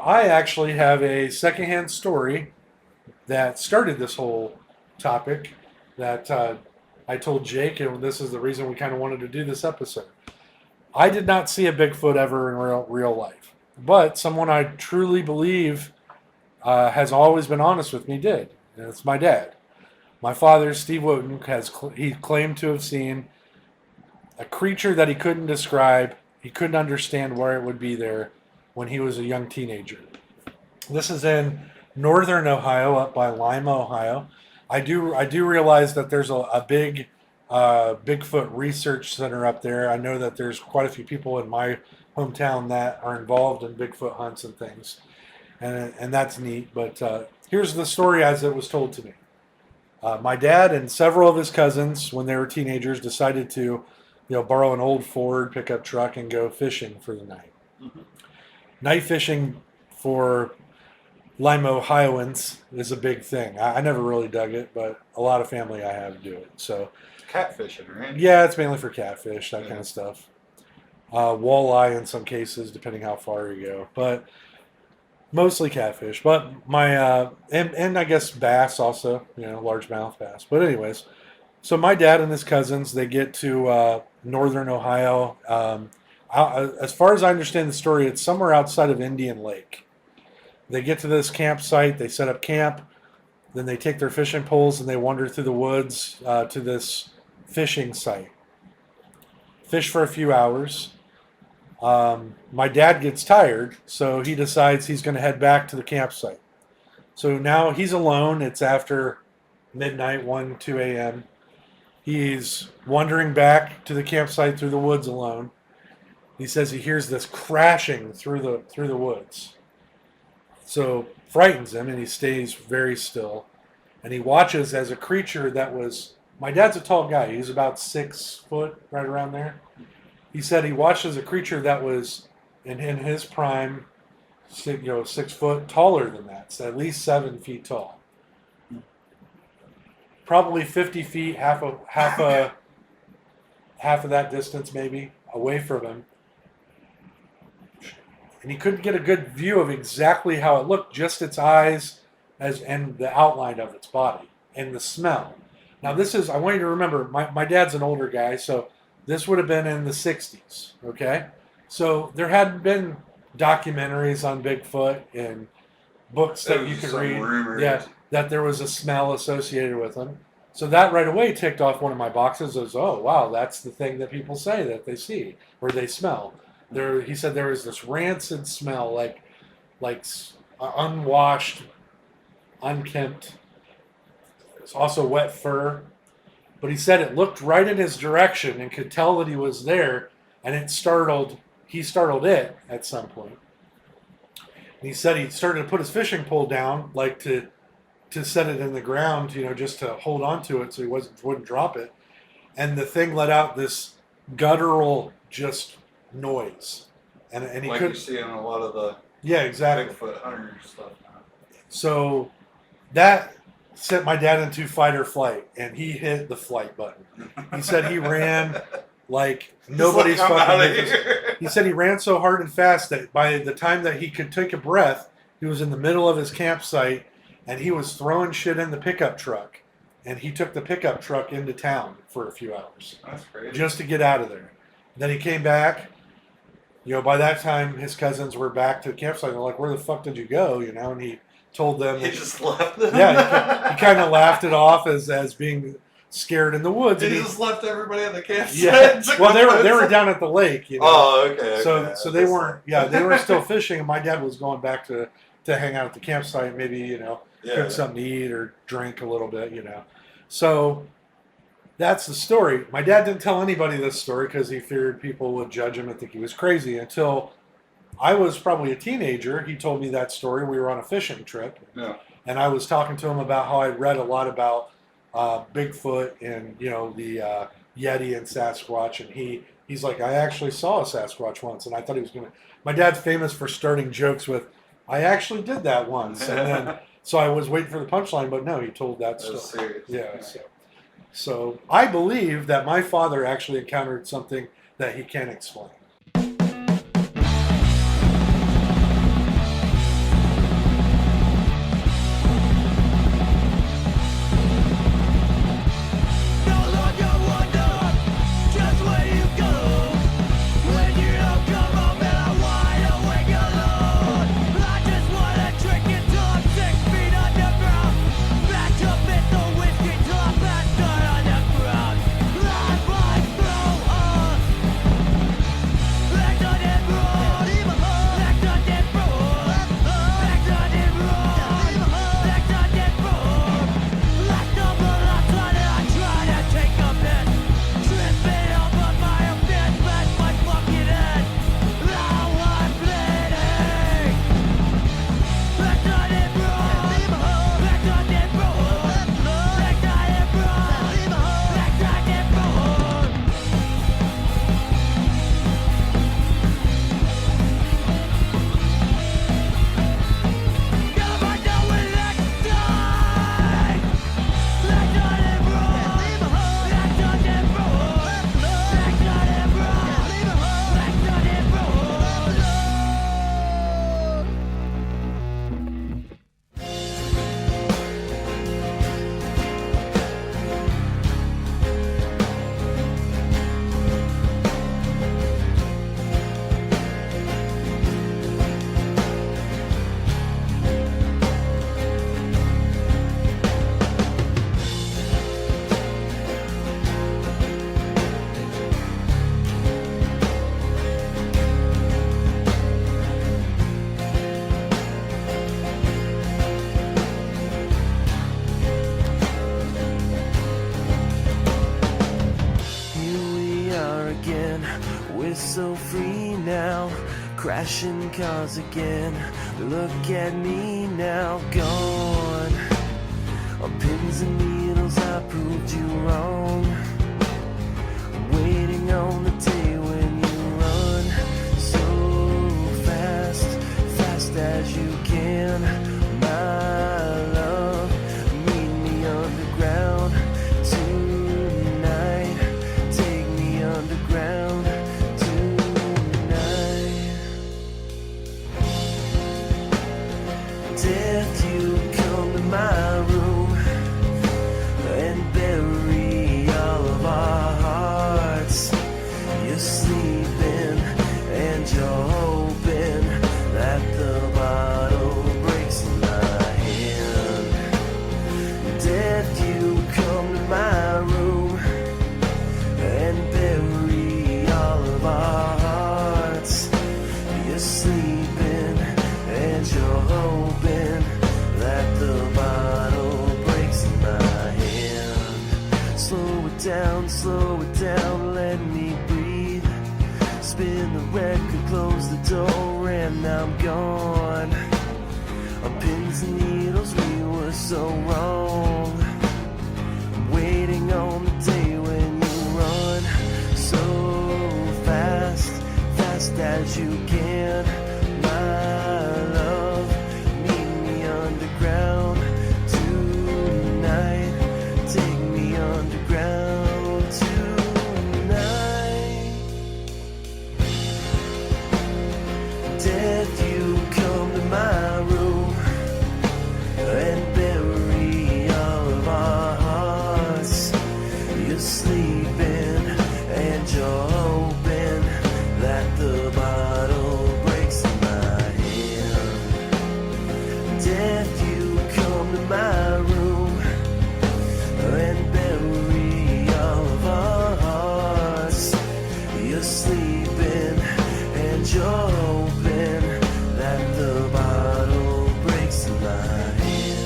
I actually have a secondhand story that started this whole topic that I told Jake, and this is the reason we kind of wanted to do this episode. I did not see a Bigfoot ever in real life, but someone I truly believe has always been honest with me did, and it's my dad. My father, Steve Woden, he claimed to have seen a creature that he couldn't describe. He couldn't understand where it would be there when he was a young teenager. This is in northern Ohio, up by Lima, Ohio. I do realize that there's a big Bigfoot research center up there. I know that there's quite a few people in my hometown that are involved in Bigfoot hunts and things, and that's neat. But here's the story as it was told to me. My dad and several of his cousins, when they were teenagers, decided to, borrow an old Ford pickup truck and go fishing for the night. Mm-hmm. Night fishing for, Lima, Ohioans is a big thing. I never really dug it, but a lot of family I have do it. So Catfishing, right? yeah, it's mainly for catfish, that kind of stuff. Walleye in some cases, depending how far you go, but mostly catfish. But my and I guess bass also, largemouth bass. But anyways, so my dad and his cousins, they get to northern Ohio. As far as I understand the story, it's somewhere outside of Indian Lake. They get to this campsite, they set up camp, then they take their fishing poles and they wander through the woods to this fishing site. Fish for a few hours. My dad gets tired, so he decides he's going to head back to the campsite. So now he's alone. It's after midnight, 1, 2 a.m. He's wandering back to the campsite through the woods alone. He says he hears this crashing through the woods. So frightens him, and he stays very still. And he watches as a creature that was... My dad's a tall guy. He's about 6 foot, right around there. He said he watched as a creature that was in his prime, 6 foot, taller than that. So at least 7 feet tall. Probably 50 feet, half of that distance maybe, away from him. And he couldn't get a good view of exactly how it looked, just its eyes and the outline of its body and the smell. Now this is, I want you to remember, my dad's an older guy, so this would have been in the 60s, okay? So there hadn't been documentaries on Bigfoot and books that you could read. Yeah, that there was a smell associated with them. So that right away ticked off one of my boxes as, oh, wow, that's the thing that people say that they see or they smell. He said there was this rancid smell, like unwashed, unkempt. It's also wet fur. But he said it looked right in his direction and could tell that he was there, and he startled it at some point. And he said he started to put his fishing pole down, like to set it in the ground, just to hold on to it so he wouldn't drop it. And the thing let out this guttural just noise. And he like couldn't... you see in a lot of the exactly. Bigfoot hunter stuff now. So that sent my dad into fight or flight, and he hit the flight button. He said he ran like nobody's fucking business. He said he ran so hard and fast that by the time that he could take a breath, he was in the middle of his campsite, and he was throwing shit in the pickup truck. And he took the pickup truck into town for a few hours. That's crazy. Just to get out of there. Then he came back. By that time, his cousins were back to the campsite. They're like, where the fuck did you go? And he told them. He just left them? Yeah, he kind of laughed it off as being scared in the woods. He just left everybody at the campsite? Yeah. Well, they were down at the lake. Oh, okay. So they weren't, they were still fishing, and my dad was going back to hang out at the campsite, maybe, cook something to eat or drink a little bit, So that's the story. My dad didn't tell anybody this story because he feared people would judge him and think he was crazy. Until I was probably a teenager, he told me that story. We were on a fishing trip. Yeah. And I was talking to him about how I read a lot about Bigfoot and, the Yeti and Sasquatch. And he's like, I actually saw a Sasquatch once. And I thought he was going to... My dad's famous for starting jokes with, I actually did that once. And then... So I was waiting for the punchline, but no, he told that story. Yeah. So I believe that my father actually encountered something that he can't explain. so free now, crashing cars again. Look at me now, gone. On pins and needles I proved you wrong. I'm waiting on the day when you run so fast, fast as you can. My love, meet me underground tonight. Take me underground tonight. Death, you come to my room and bury all of our hearts. You're sleeping and you're hoping that the bottle breaks in my hand. Death, you come to my room and bury all of our hearts. You're sleeping and you're hoping that the bottle breaks in my hand. Slow it down, let me breathe. Spin the record, close the door, and I'm gone. On pins and needles, we were so wrong. I'm waiting on the day when you run so fast, fast as you can. My love, meet me underground tonight. Take me underground tonight. Death, you come to my room and bury all of our hearts. You're sleeping and you're hoping that the bottle breaks in my hand. Death, you come to my room and bury all of our hearts. You're sleeping and you're hoping that the bottle breaks in my hand.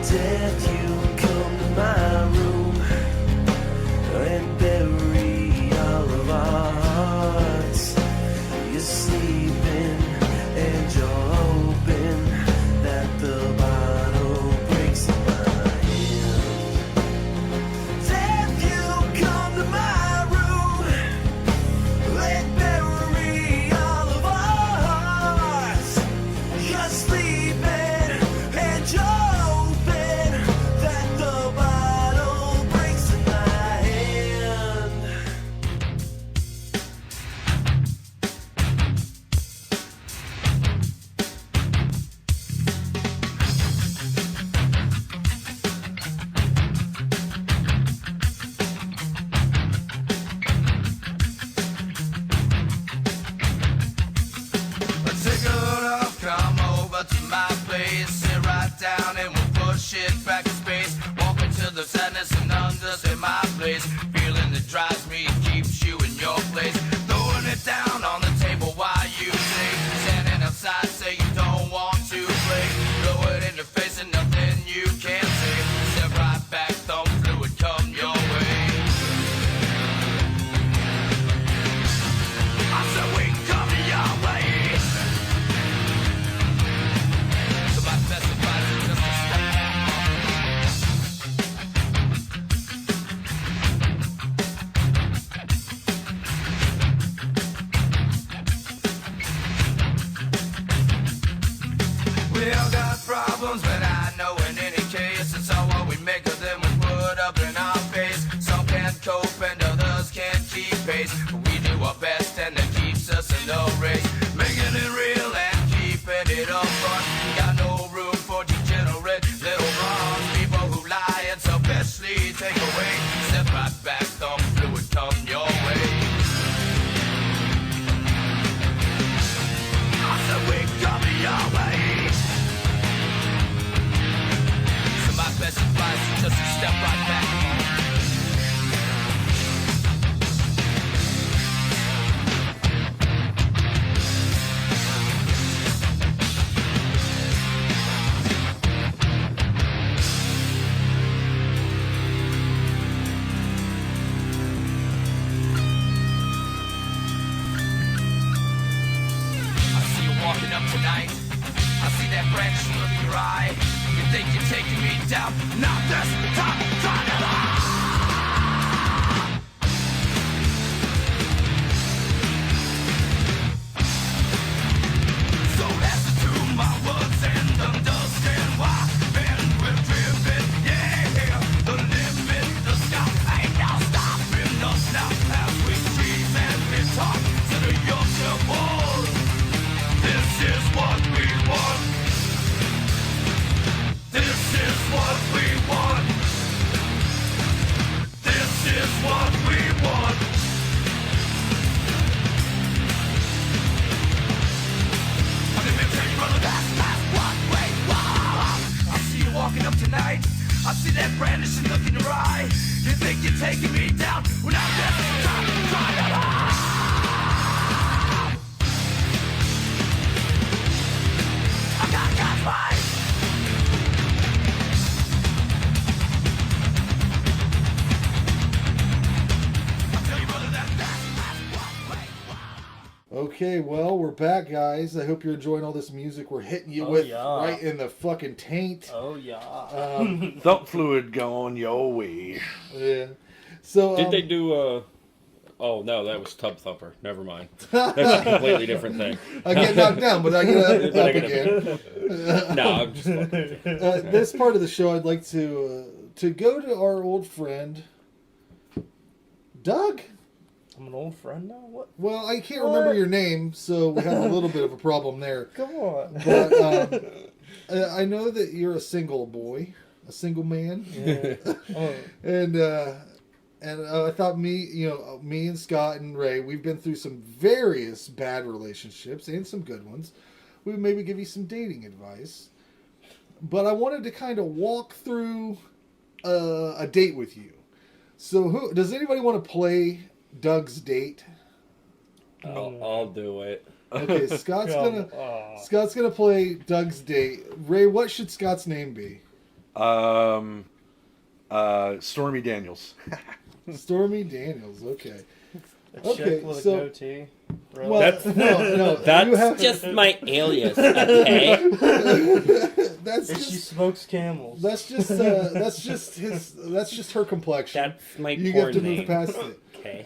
Death, you come to my room and bury all of our hearts. You're sleeping and you're hoping that the bottle breaks in my hand. Death, you come to my room and bury all of our hearts. You're sleeping and you're hoping that the bottle breaks in my hand. Take a load off, come over to my place, sit right down and we'll push it back in space. Walk into the sadness and understand my place. Feeling that drives me and keeps you in your place. Throwing it down on the table while you take. Standing outside, say you don't want to play. Throw it in your face and nothing you can't say. Step right back, Thumpfluid, come your way. I said we come your way. Somebody testifies it's just a step back. We all got problems, but I know in any case it's all what we make of them we put up in our face. Some can't cope and others can't keep pace, but we do our best and that keeps us in the race. Making it real and keeping it it up front. Got no room for degenerate little bronze people who lie and selfishly take away. Step right back, Thumpfluid, come your way. I said we come your way. So my best advice is just to step right back. Walking up tonight, I see that branch look in your eye. You think you're taking me down? Not this time, try to lie. So listen to my words and understand why. And we're driven, yeah. The limit, the sky ain't no stopping us now. As we dream and we talk to the yourself world. This is what we want. This is what we want. This is what we want. I'm the military brother, that's what we want. I see you walking up tonight. I see that brandishing look in your eye. You think you're taking me down? Well, now this time, try to lie. Okay, well, we're back, guys. I hope you're enjoying all this music we're hitting you with right in the fucking taint. Oh, yeah. Thumpfluid going your way. Yeah. So did they do oh, no, that was Tub Thumper. Never mind. That's a completely different thing. I get knocked down, but I get up again. No, I'm just this part of the show, I'd like to go to our old friend, Doug. I'm an old friend now? What? Well, I can't remember your name, so we have a little bit of a problem there. Come on. But I know that you're a single boy, a single man. Yeah. And I thought me and Scott and Ray, we've been through some various bad relationships and some good ones. We would maybe give you some dating advice. But I wanted to kind of walk through a date with you. So does anybody want to play Doug's date? I'll do it. Okay, Scott's gonna play Doug's date. Ray, what should Scott's name be? Stormy Daniels. Stormy Daniels. Okay. A chick with a goatee. Really? Well, no. That's just my alias. Okay. She smokes camels. That's just her complexion. That's my You porn have to name. move past it. Okay.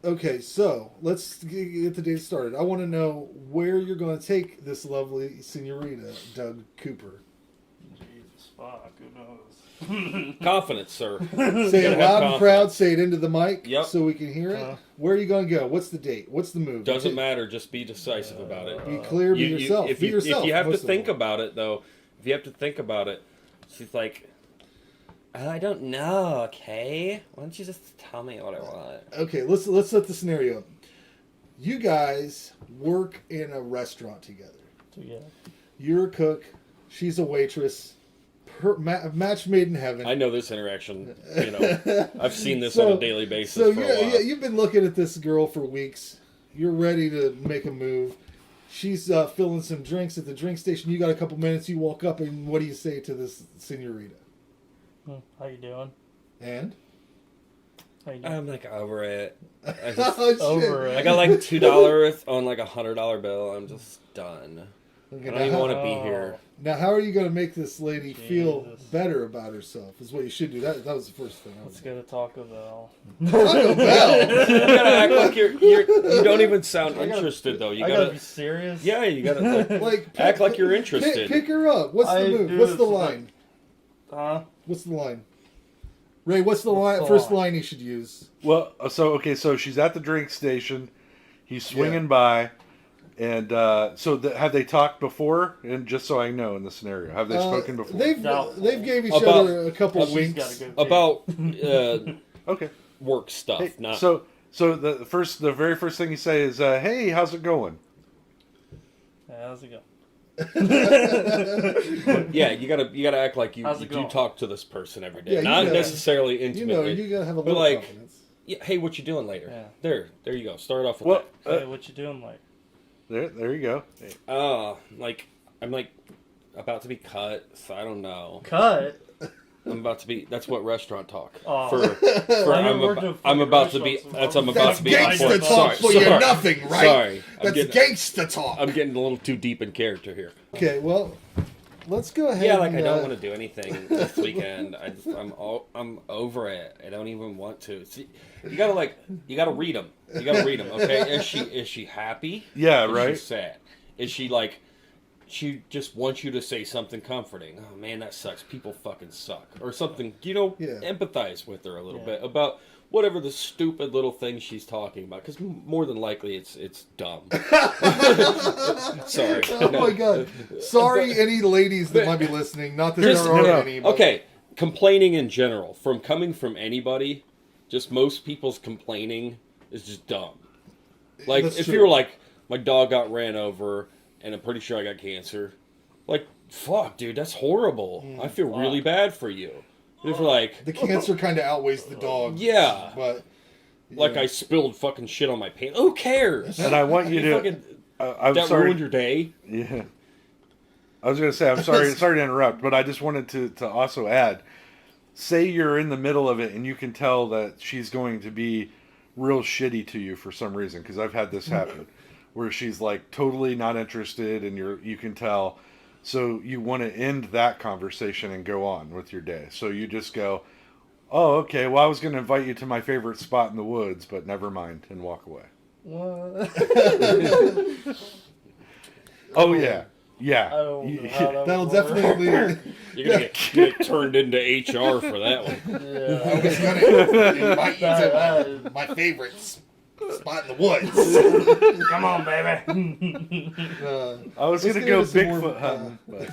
Okay, so let's get the date started. I want to know where you're going to take this lovely senorita, Doug Cooper. Jesus, fuck, who knows? Confidence, sir. Say it loud and proud. Say it into the mic so we can hear it. Uh-huh. Where are you going to go? What's the date? What's the move? Doesn't matter. Just be decisive about it. Be clear. Be yourself. If Be yourself. If you have to most of think all. about it, though, she's like, I don't know. Okay, why don't you just tell me what I want? Okay, let's set the scenario up. You guys work in a restaurant together. Yeah. You're a cook. She's a waitress. Match made in heaven. I know this interaction. I've seen this on a daily basis. So for a while. you've been looking at this girl for weeks. You're ready to make a move. She's filling some drinks at the drink station. You got a couple minutes. You walk up, and what do you say to this senorita? How you doing? And? How you doing? I'm like over it. I Over it. I got like $2 on like $100 bill. I'm just done. Okay, I don't even want to be here. Now, how are you going to make this lady feel better about herself? Is what you should do. That was the first thing. Let's go to Taco Bell. Taco Bell. You gotta act like you don't even sound interested though. You gotta be serious. Yeah, you gotta act like you're interested. Pick her up. What's the move? What's the line? What's the line? Ray, what's the line? First line he should use. Well, so she's at the drink station. He's swinging by, And so have they talked before? And just so I know in the scenario, have they spoken before? They've gave each other a couple winks about okay work stuff. Hey, not so the very first thing you say is, "Hey, how's it going?" How's it going? Yeah, you gotta act like you do talk to this person every day, not necessarily intimately. You gotta have a but little like, confidence. yeah, hey, what you doing later? Yeah. There you go. Start off with that. Hey, what you doing like? There you go. Like I'm like about to be cut, so I don't know. Cut. I'm about to be. That's what restaurant talk. Oh. I'm about to be. That's I'm about to be. Gangsta talk for your nothing, right? Sorry. That's gangsta talk. I'm getting a little too deep in character here. Okay, well, let's go ahead. Yeah, like I don't want to do anything this weekend. I'm over it. I don't even want to. See, you gotta read them. You gotta read them. Okay, is she happy? Yeah, is right. She sad? Is she like? She just wants you to say something comforting. Oh man, that sucks. People fucking suck, or something. Empathize with her a little bit about whatever the stupid little thing she's talking about. Because more than likely, it's dumb. Sorry. Oh my god. Sorry, any ladies that might be listening. Not that there are any. But... Okay, complaining in general, coming from anybody, just most people's complaining is just dumb. Like if you were like, my dog got ran over. And I'm pretty sure I got cancer. Like, fuck, dude, that's horrible. I feel really bad for you. If you're like... The cancer kind of outweighs the dog. Yeah. But... Like, I spilled fucking shit on my pants. Who cares? And I want you to... Fucking, that ruined your day? Yeah. I was going to say, I'm sorry to interrupt, but I just wanted to also add, say you're in the middle of it and you can tell that she's going to be real shitty to you for some reason, because I've had this happen. Where she's like totally not interested, and you can tell. So you want to end that conversation and go on with your day. So you just go, "Oh, okay. Well, I was going to invite you to my favorite spot in the woods, but never mind," and walk away. What? Oh yeah, yeah. I don't know how that'll would work. definitely. You're gonna get turned into HR for that one. Yeah. I was going to invite you to my favorite spot in the woods. Come on, baby. I was going to go Bigfoot hunting, but...